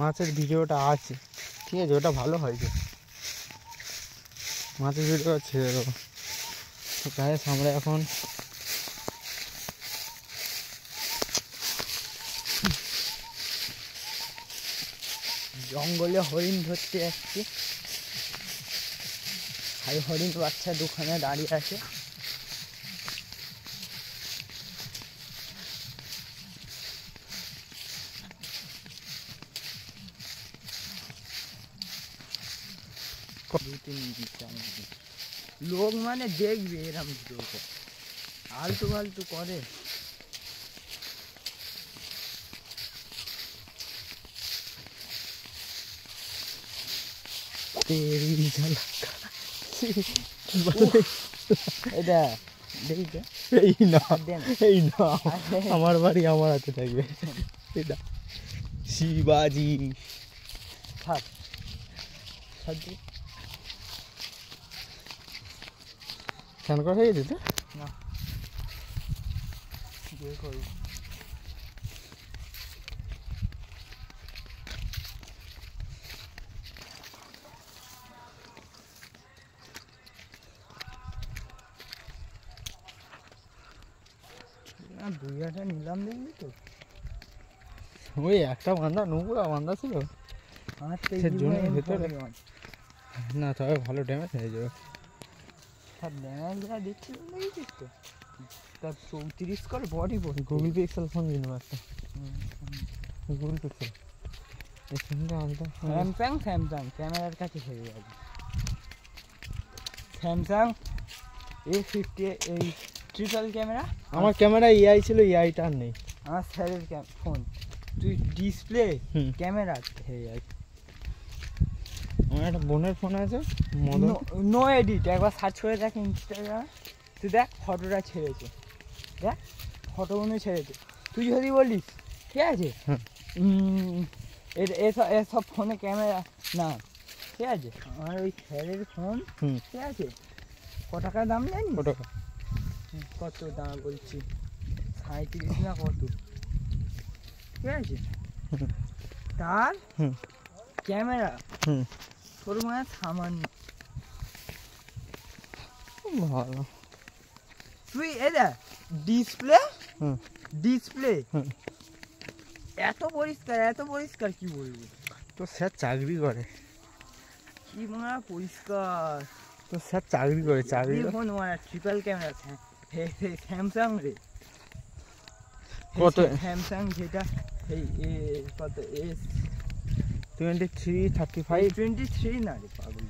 মাছের ভিডিওটা আছে, ঠিক আছে, ওটা ভালো হয়েছে। মাছের ভিডিও ছেড়ে দেবো। তো গাইস আমরা এখন জঙ্গলে হরিণ ধরতে যাচ্ছি। আর হরিণ বাচ্চা দুখানে দাঁড়িয়ে আছে। লোক মানে দেখবে এরম ভিডিওটা, আলতু ফালতু করে। আমার বাড়ি আমার হাতে থাকবে। এটা শিবাজি স্নান করা হয়ে গেছে না? দুইটা নিলাম দেখবি তো, ওই একটা বান্ধা নৌকা বান্ধা ছিল ভেতরে না, তবে ভালো ড্যামেজ হয়ে যাবে। ড্যামেজ যা দিচ্ছিল দেখেছিস তো, তার 34 করে বডি গুগল পিক্সেল ফোন দিন একটা, গুগল পিক্সেল এই ফোনটা আনতে। স্যামসাং ক্যামেরার কাছে হেরে যাবে। স্যামসাং A50 এই ট্রিপল ক্যামেরা। আমার ক্যামেরা এআই ছিল, এআইটা আর নেই। আমার স্যারের ফোন, তুই ডিসপ্লে ক্যামেরা হেরে যাবে। আমার একটা বোনের ফোন আছে, নো এডিট, একবার সার্চ করে দেখ ইনস্টাগ্রামে, তুই দেখ ফটোটা ছেড়েছে, দেখ ফটোগুলো ছেড়েছে। তুই যদি বলিস ঠিক আছে এসব ফোনে ক্যামেরা না, ঠিক আছে। আমার ওই স্যারের ফোন, ঠিক আছে, ক টাকা দাম জানি? কত দাম বলছি, 37 না কত, ঠিক আছে। তার ক্যামেরা তোর মানে সামান্য ভালো। তুই এটা ডিসপ্লে এত পরিষ্কার কি বলবো। তো স্যার চাকরি করে, কি মারা পরিষ্কার। তো স্যার চাকরি করে, চাকরি ফোন মারা ট্রিপল ক্যামেরা স্যামসাং রে। কত স্যামসাং যেটা এই কত S23 23 না রে পাগল,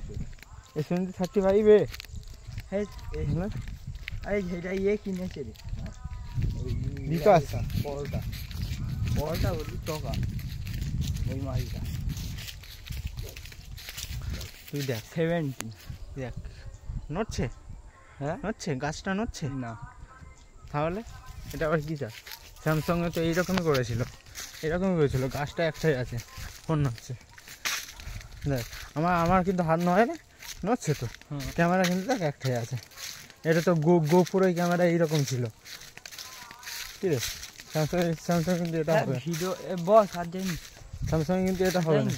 S23 এ আরে যেটা কিনেছে রে বিকাশ, বলটা বলি টাকা ওই মালটা। তুই দেখ 70 দেখ নড়ছে, হ্যাঁ নড়ছে, গাছটা নড়ছে না, তাহলে এটা আবার কি চাস? স্যামসাংয়ে তো এইরকমই করেছিল, গাছটা একটাই আছে, ফোন নড়ছে। দেখ আমার কিন্তু হাত নড়ছে তো, ক্যামেরা কিন্তু দেখ একটাই আছে। এটা তো গোপুরের ক্যামেরা এইরকম ছিল, ঠিক আছে। স্যামসাং কিন্তু এটা হবে ভিডিও বস আর জানি, স্যামসাং কিন্তু এটা হবে না।